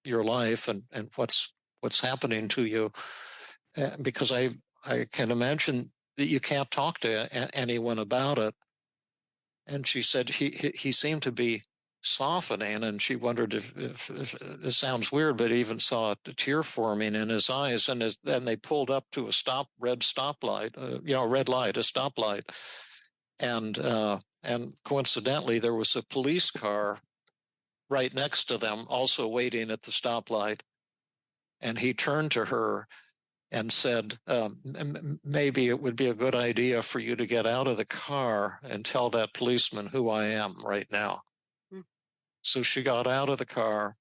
your life and what's happening to you? Because I can imagine that you can't talk to anyone about it. And she said he seemed to be softening, and she wondered if this sounds weird, but even saw a tear forming in his eyes. And then they pulled up to a red stoplight, a stoplight. And coincidentally, there was a police car right next to them, also waiting at the stoplight. And he turned to her and said, maybe it would be a good idea for you to get out of the car and tell that policeman who I am right now. Hmm. So she got out of the car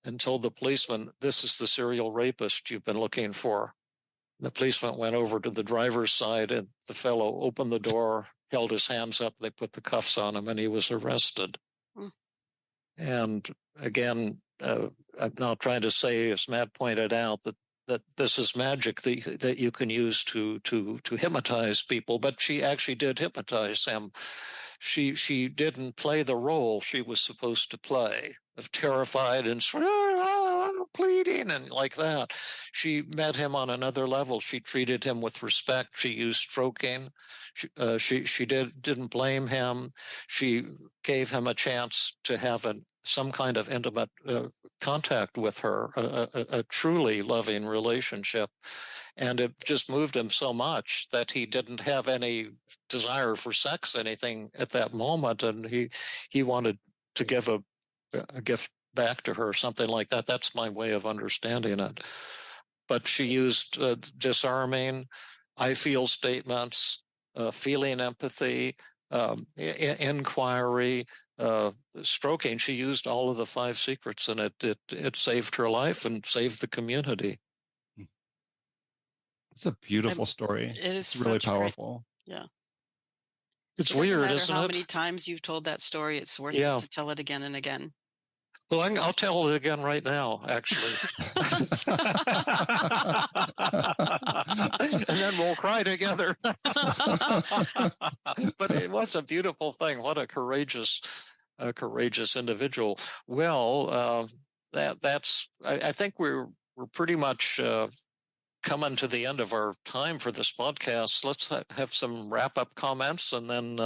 and told the policeman, this is the serial rapist you've been looking for. The policeman went over to the driver's side, and the fellow opened the door, held his hands up, they put the cuffs on him, and he was arrested. Hmm. And again, I'm not trying to say, as Matt pointed out, that this is magic that you can use to hypnotize people, but she actually did hypnotize him. She didn't play the role she was supposed to play of terrified and pleading and like that. She met him on another level. She treated him with respect. She used stroking. She didn't blame him. She gave him a chance to have some kind of intimate contact with her, a truly loving relationship. And it just moved him so much that he didn't have any desire for sex, anything at that moment. And he wanted to give a gift back to her, something like that. That's my way of understanding it. But she used disarming, I feel statements, feeling empathy, inquiry, stroking. She used all of the 5 secrets, and it saved her life and saved the community. It's a beautiful story. It's really powerful. Yeah. It's weird, isn't it? It doesn't matter how many times you've told that story. It's worth it to tell it again and again. Well, I'll tell it again right now, actually. And then we'll cry together. But it was a beautiful thing. What a courageous individual. Well, I think we're pretty much coming to the end of our time for this podcast. Let's have some wrap-up comments, and then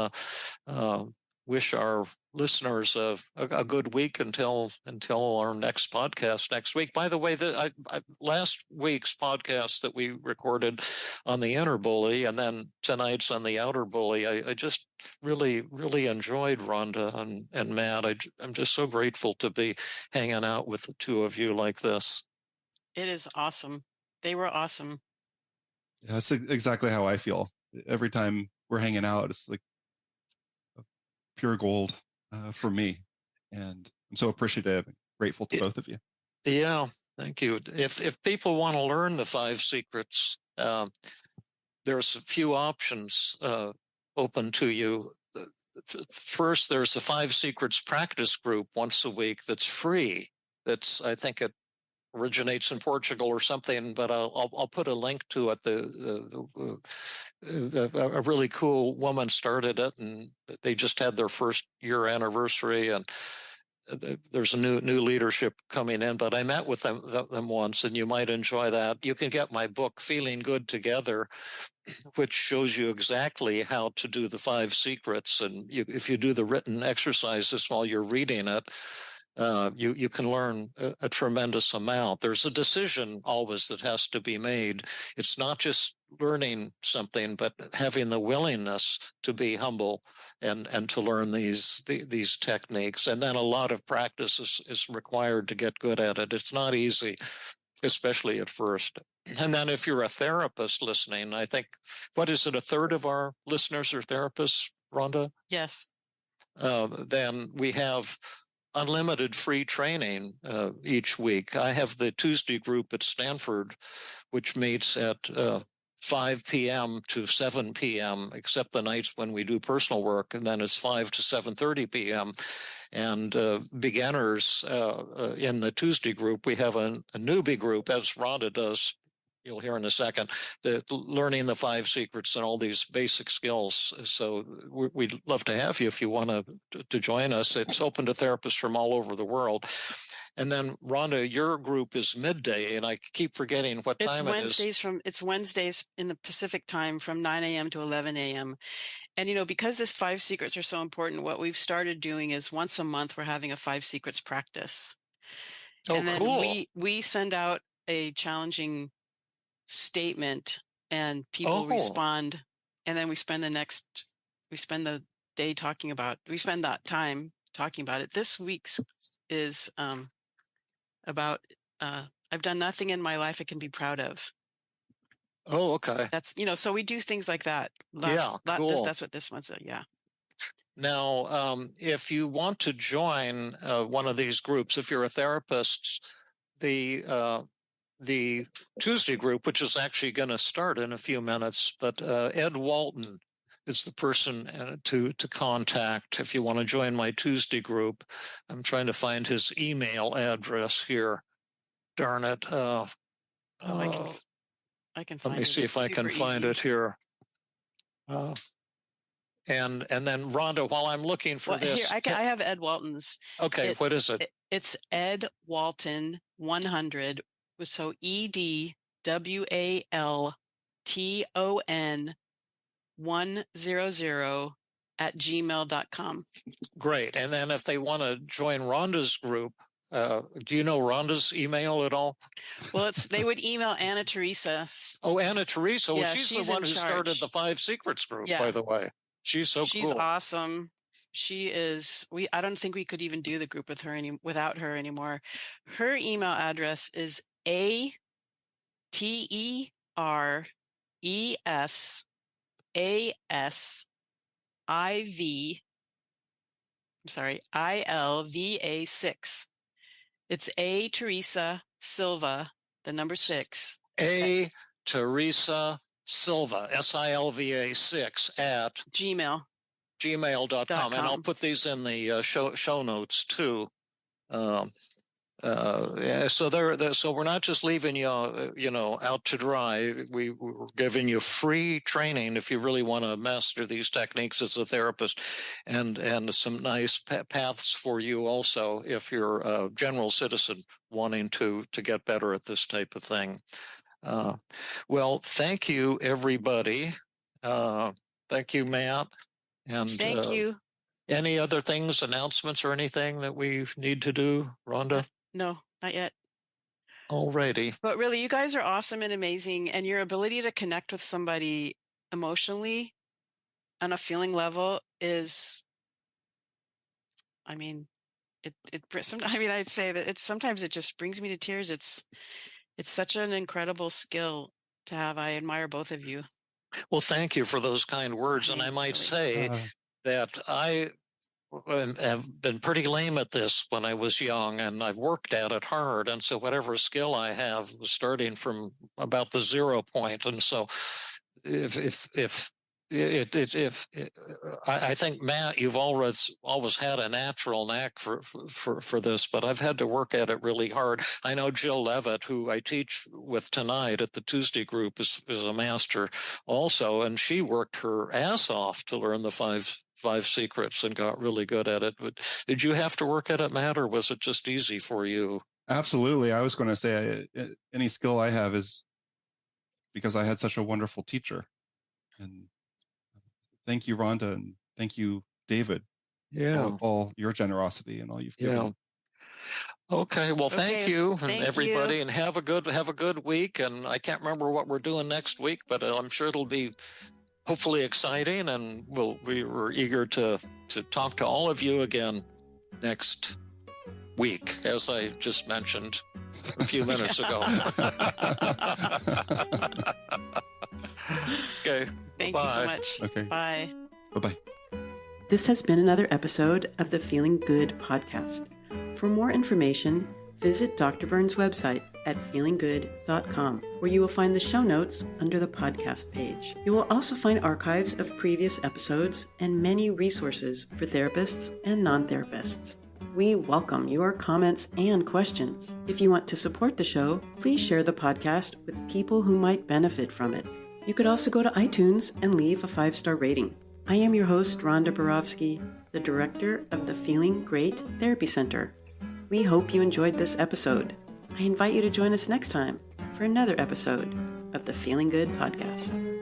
wish our listeners a good week until our next podcast next week. By the way, last week's podcast that we recorded on the Inner Bully, and then tonight's on the Outer Bully, I just really, really enjoyed Rhonda and Matt. I'm just so grateful to be hanging out with the two of you like this. It is awesome. They were awesome. Yeah, that's exactly how I feel. Every time we're hanging out, it's like pure gold for me. And I'm so appreciative and grateful to both of you. Yeah, thank you. If people want to learn the 5 secrets, there's a few options open to you. First, there's a 5 secrets practice group once a week that's free. I think it originates in Portugal or something, but I'll put a link to it. A really cool woman started it, and they just had their first year anniversary, and there's a new leadership coming in. But I met with them once, and you might enjoy that. You can get my book, Feeling Good Together, which shows you exactly how to do the 5 secrets. And if you do the written exercises while you're reading it, you can learn a tremendous amount. There's a decision always that has to be made. It's not just learning something, but having the willingness to be humble and to learn these techniques. And then a lot of practice is required to get good at it. It's not easy, especially at first. And then if you're a therapist listening, I think, what is it, a third of our listeners are therapists, Rhonda? Yes. Then we have unlimited free training each week. I have the Tuesday group at Stanford, which meets at 5 p.m. to 7 p.m., except the nights when we do personal work, and then it's 5 to 7:30 p.m. And beginners in the Tuesday group, we have a newbie group, as Rhonda does. You'll hear in a second, learning the 5 secrets and all these basic skills. So we'd love to have you if you want to join us. It's open to therapists from all over the world. And then, Rhonda, your group is midday, and I keep forgetting what time it is. It's Wednesdays in the Pacific time from 9 a.m. to 11 a.m. And, because this 5 secrets are so important, what we've started doing is once a month, we're having a 5 secrets practice. Oh, and then cool. we send out a challenging statement and people respond. And then we spend the day talking about, we spend that time talking about it. This week's is about, I've done nothing in my life I can be proud of. Oh, okay. That's, so we do things like that. Cool. That's what this one's, yeah. Now, if you want to join one of these groups, if you're a therapist, the Tuesday group, which is actually going to start in a few minutes, but Ed Walton is the person to contact if you want to join my Tuesday group. I'm trying to find his email address here. Darn it. I can find it. Let me see if I can find it here. And then Rhonda, while I'm looking for this, here, I have Ed Walton's. Okay, what is it? It's Ed Walton 100. So EDWALTON 100 at gmail.com. Great. And then if they want to join Rhonda's group, do you know Rhonda's email at all? Well, they would email Anna Teresa. Oh, Anna Teresa. Well, she's the one who started the 5 Secrets group, by the way. She's cool. She's awesome. She is. I don't think we could even do the group without her anymore. Her email address is ATERESASIV. I'm sorry, ILVA6. It's A Teresa Silva, the number 6. A Teresa Silva, SILVA6 at gmail.com. And I'll put these in the show notes too. So we're not just leaving you, out to dry. We're giving you free training if you really want to master these techniques as a therapist, and some nice paths for you also if you're a general citizen wanting to get better at this type of thing. Well, thank you, everybody. Thank you, Matt. And thank you. Any other things, announcements, or anything that we need to do, Rhonda? No, not yet. All righty. But really, you guys are awesome and amazing. And your ability to connect with somebody emotionally on a feeling level is, I'd say that sometimes it just brings me to tears. It's such an incredible skill to have. I admire both of you. Well, thank you for those kind words. And I might say that I have been pretty lame at this when I was young, and I've worked at it hard. And so whatever skill I have was starting from about the 0 point. And so I think, Matt, you've always had a natural knack for this, but I've had to work at it really hard. I know Jill Levitt, who I teach with tonight at the Tuesday group, is a master also, and she worked her ass off to learn the five secrets and got really good at it. But did you have to work at it, Matt, or was it just easy for you? Absolutely. I was going to say any skill I have is because I had such a wonderful teacher. And thank you, Rhonda, and thank you, David, for all your generosity and all you've given. Okay. Well, thank you, thank everybody, you. and have a good week. And I can't remember what we're doing next week, but I'm sure it'll be hopefully exciting, and we're eager to talk to all of you again next week, as I just mentioned a few minutes ago. Okay. Thank Bye. you so much. Okay. Bye. Bye-bye. This has been another episode of the Feeling Good podcast. For more information, visit Dr. Burns' website at feelinggood.com, where you will find the show notes under the podcast page. You will also find archives of previous episodes and many resources for therapists and non-therapists. We welcome your comments and questions. If you want to support the show, please share the podcast with people who might benefit from it. You could also go to iTunes and leave a 5-star rating. I am your host, Rhonda Borowski, the director of the Feeling Great Therapy Center. We hope you enjoyed this episode. I invite you to join us next time for another episode of the Feeling Good podcast.